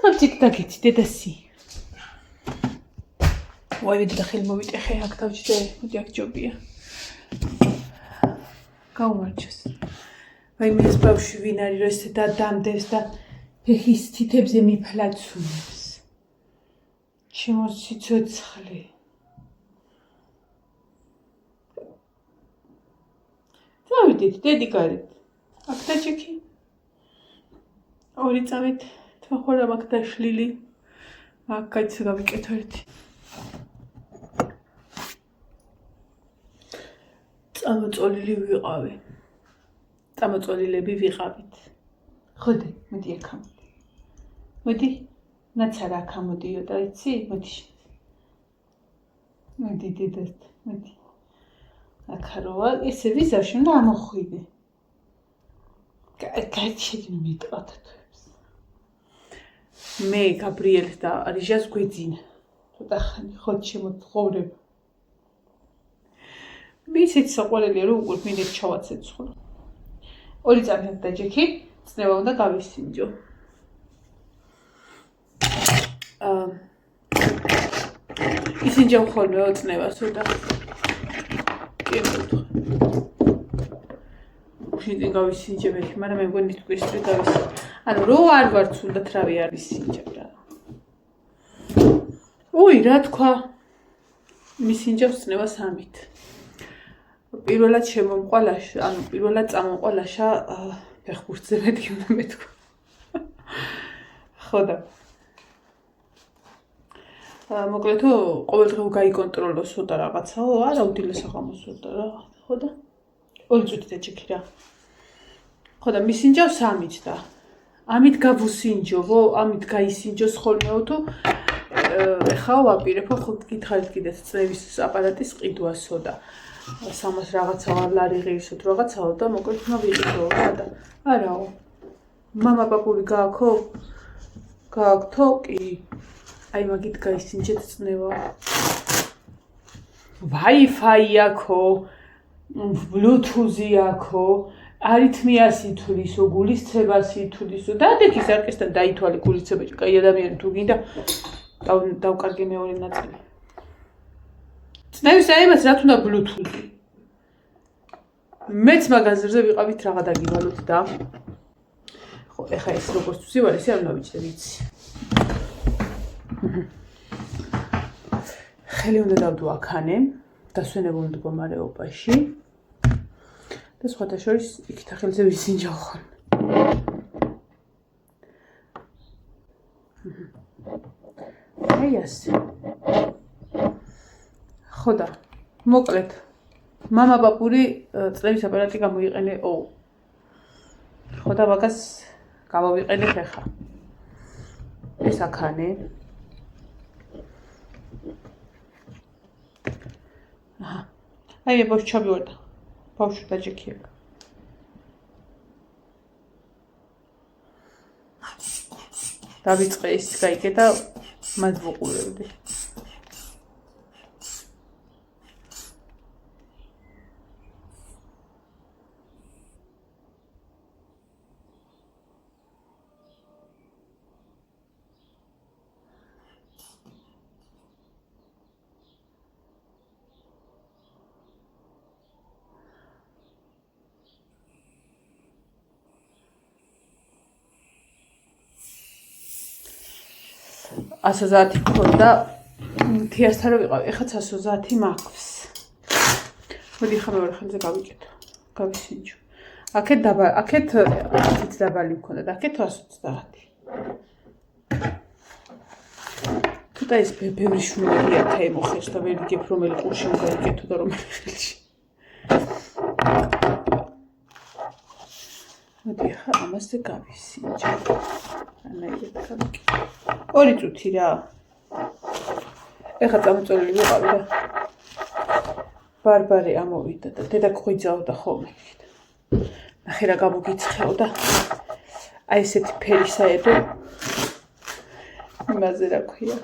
Object dageti dedasi. Why we did a hill movie? I have to do the jobia. Go marches. Why Miss Baushvina rested that damn devsta. His titebs in me platsunes. She was situately. So we did, dedicated. After checking. Or it's a bit. Თახორა მაგდაშლილი აქ კაიც გავიკეთო ერთი წამოწოლილი ვიყავი წამოწოლილები ვიყავით ხოდი მოდი აქ მოდი ნაცარა აქ მოდიო და იცი მოდი მოდი დედათ მოდი აქ როა ესე ვიზავში და ამოხვიდე კაიჩი მიტყავთ მე გაბრიელ და რიჟას გვეძინა. ცოტა ხანი ხოთ შემოთხოვრებ. მისიც საყვალელია რომ უკვე მინდეთ ჩავაცეცხლო. ორი წამი აქვს დაჯექი, წნევა უნდა გავისინჯო. ისინჯავ ხოლმე წნევას და კი მეთქვა. უშინდენ გავისინჯებ ეხი, მაგრამ მე მგონი თქვენ ისე გავისინჯებ. ანუ რო არ ვარ თუნდაც რავი არის სინჯებ რა. ой, რა თქვა? მისინჯავს წნევას ამით. პირველად შემომყვალაშა, ანუ პირველად წამომყვალაშა ფეხბურთზე მეთქი უნდა მეთქვა. ხო და. მოკლედ ყოველდღე გაიკონტროლო ცოტა რაღაცაო, არა უდილესაღამოს ცოტა რა, ხო და? ორი წუთი დაჭიქი რა. ხო და მისინჯავს ამით და ამით გავუსინჯოვო, ამით გაისინჯოს ხოლმეო თუ ეხლა ვაპირებო ხო გითხარით კიდეც წნევის აპარატის ყიდვასო და 300 რაღაცა ლარიღისო თუ რაღაცაო და მოკლედ მოვიყიდო რა და არაო მამა პაპული გააქვთო კი აი მაგით გაისინჯეთ წნევა Wi-Fi აქო Bluetooth აქო არითმიას ითვლისო, გულისცებას ითვლისო და დეკის არკესთან დაითვალე გულისცება, კაი ადამიანი თუ გინდა დავკარგე მეორე ნაწილი. წნევის აიმას რა თუნდა Bluetooth. მეც მაგაზრზე ვიყავით რაღა დაგივალოთ და ხო, ეხა ეს როგორც ვსივარ, ესე არ ნავიჩდე ვიცი. ხელი უნდა დავდო აქანე, დასვენებულ მდგომარეობაში. და სხვათა შორის იქით ხელზე ვისინჯავ ხოლმე. აი ასე. ხო და მოკლედ მამა პაპური წლების აპარატი გამოიყენე ო. ხო და მაგას გამოვიყენე ხეხა. ეს აქანე. აჰა. აი მე ბავშვი ჩავივარდა. ბავშვი დაჯექი აქ. დავიწყე ის გაიგე და მას ვუყურებდი. ასოზათი ქონდა 1000-თან რო ვიყავ, ეხაც ასოზათი მაქვს. მოდი ხა მეორე ხელზე გავიკეთო. გავისინჯო. აქეთ დაბალი მქონდა და აქეთ 130. თუთა ეს ბევრი შვილია თემოხეს და ვერ ვიგებ რომელი ყურში გავიკეთო და რომელი ხელში. მოდი ხა ამასე გავისინჯო. ანაირად გავიკეთო. ორი წუთი რა. ეხლა წამოწოლილი ვიყავი და ბარბარე ამოვიდა და დედა ხვიძავდა ხოლმე. ნახე რა გამოგიცხეო და აი ესეთი ფერისაედო იმაზე რა ქვია.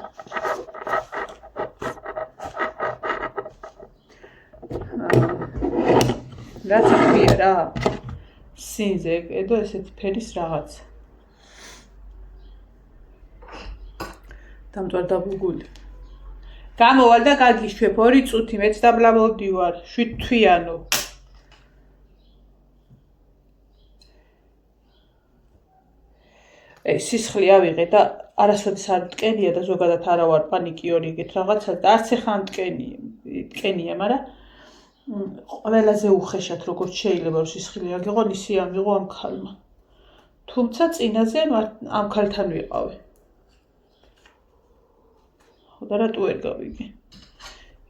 რაც ქვია რა. სინზე ედო ესეთი ფერის რაღაც. დამტვარდა ბუგული. გამოვალ და გაგიშვებ 2 წუთი მეც დაბლაბოდივარ 7 თვიანო. სისხლი ავიღე და არასოდეს არ მტკენია და ზოგადად არა ვარ პანიკიორი ეგეთ რაღაცა და არც ახლა მტკენია, მაგრამ ყველაზე უხეშად როგორც შეიძლება რომ სისხლი აგიღო, ისე ამიღო ამ ქალმა. თუმცა წინაზე ამ ქალთან ვიყავი. და რატო ვერ გავიგე?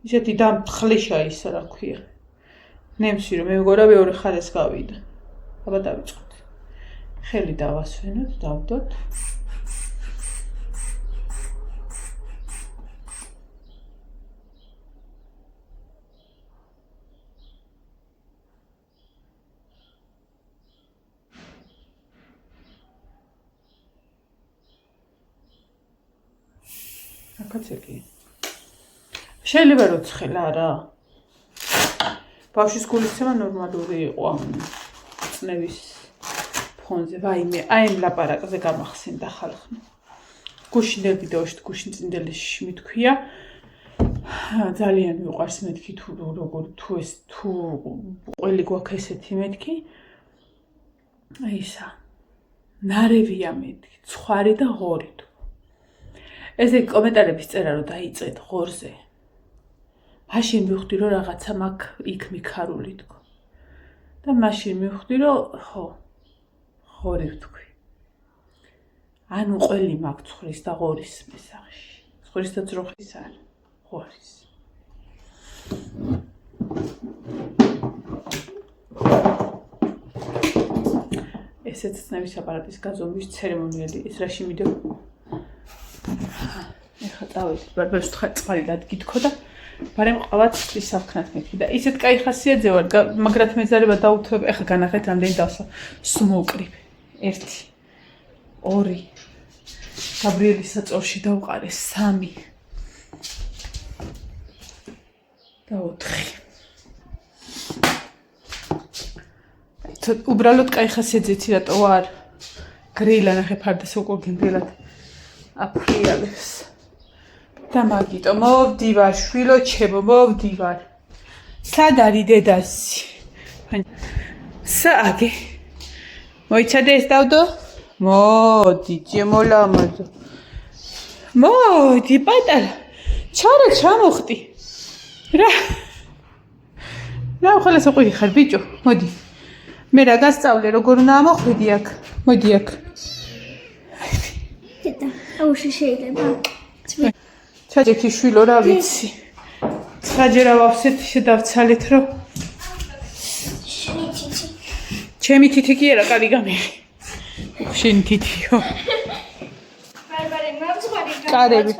ისეთი დამთხლიშა ის რა ქვია. ნემსი რომ მეგონა მეორე ხარეს გავიდა. აბა დავიწყოთ. ხელი დავასვენოთ, დავდოთ. აკაცეკი. შეიძლება რომ ცხელა რა. ბავშვის გულისცემა ნორმალური იყო ამ წნევის ფონზე. ვაიმე, აი ამ ლაპარაკზე გამახსენდა ხალხმა. გუშინდელი ვიდეოში გუშინწინდელში მithქვია. ძალიან მიყვარს მეთქი თუ როგორ თუ ყველი გვაქვს ესეთი მეთქი. აი ისა. ნარევია მეთქი, ცხარი და ღორი. ესე კომენტარების წერა რომ დაიწყეთ ღორზე. მაშინ მივხვდი რომ რაღაცა მაქვს იქ მიქარული თქო. და მაშინ მივხვდი რომ ხო ღორი ვთქვი. ანუ ყველი მაქვს ცხრის და ღორის მესახში. ცხრის და ძროხის არ, ღორის. ესეც ცნების აპარატის გაზომვის ცერემონიალი ის რაში მიდევ. ეხლა წავედი ბარბარს წყალი დადგითქო და ბარემ ყავაც ის საფქნათ მეთქი და ისეთ კაი ხასიათზე ვარ მაგრად მეზარება დაუთვებ ეხლა განახეთ რამდენი დავსვა სმოკრიბ 1 2 გაბრიელის საწოლში დავყარე 3 და 4 უბრალოდ კაი ხასიათზეცი რატო ვარ გრილა ნახე ფარდას უკვე გემრიელად აფრიალებს და მაგიტო მოვდივარ შვილო ჩემო მოვდივარ სად არის დედასი სააგე მოიცადე ეს დავდო მოდი ჯემოლამაზო მოდი პატარა ჩარა ჩამოხტი რა ხოლმე საყვი ხარ ბიჭო მოდი მე რა გასწავლე როგორ უნდა ამოხვიდი აქ მოდი აქ დედა აუში შეიძლება ჩაჭექი შვილო რა ვიცი ცხრაჯერა ვავსეთ შედავცალეთ რომ ჩემი თითი კი არა კარი გამიღე შენი თითიო ბარბარე მამცხვარი კარები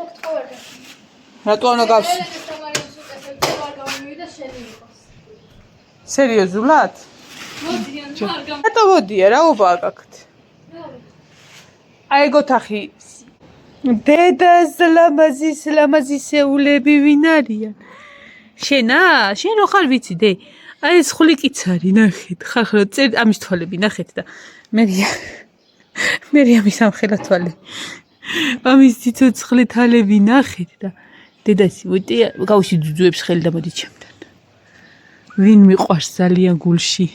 რატო უნდა გავსი სერიოზულად რატო მოდია რა უბა გაქვთ აი გოთახი დედას ლამაზისეულები ვინ არიან შენა შენ რო ხარ ვიცი დე აი ეს ხვლიკიცარი ნახეთ ხახრო წერ ამის თვალები ნახეთ და მერია მის ამხელა თვალი ამის ციცოცხლე თალები ნახეთ და დედასი მოდი გავში ძუძუებს ხელი და მოდი ჩემთან ვინ მიყვარს ძალიან გულში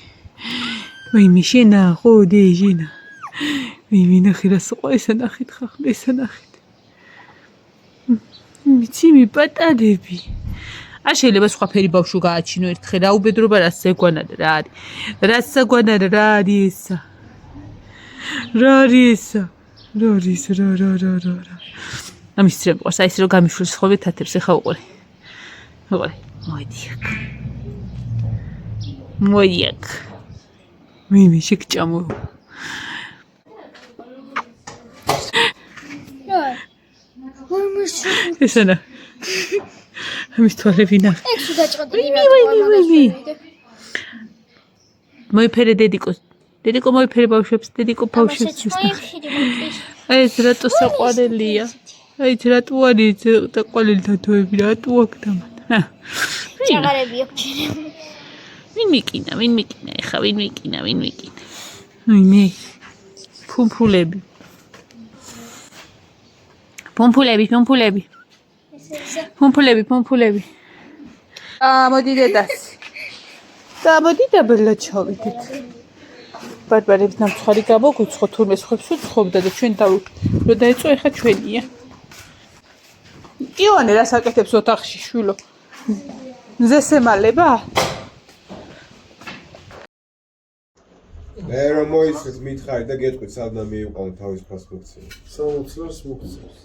ვინმე შენა ხო დე ჟინა ვინ ახირას ყო ესა ნახეთ ხახრო ესა ნახეთ მიცი მიპატარები შეიძლება სხვაფერი ბავშვი გააჩინო ერთხელ რა უბედრობა რა სეგვანად რა არის რა საგვანად რა არის რა არის რა არის რა ამის წრე მყავს აი ეს რომ გამიშვილს ხოლმე თათებს ეხა უყურე მოდი აქ მე შეგჭამო ესენა ამის თვალები ნახე ექსუ დაჭყდილი ვი მოიფერე დედიკო მოიფერე ბავშვებს დედიკო ბავშვებს აი ეს რატო საყვარელია აი ეს რატო არის და ყვარელი თათოები რატო აქ დამადა ჭაღარები აქვს ვინ მიკინა ეხა ვინ მიკინა აი მე ფუმფულები Pumpulebi. Pumpulebi. Moდი დედას. Moდი და ბლა ჩავიდეთ. ბარბარებს ნამცხარი გამოგუცხო თურმე სხვებს უცხობდა და ჩვენ რო დაეწო ეხა ჩვენია. ივანე რას აკეთებს ოთახში შვილო? მზეს ემალება? მე რომ მოიცეთ მითხარი და გეტყვით სადნა მიიყვანო თავის ფასფოქსი. 60 ლარს მოგწევს.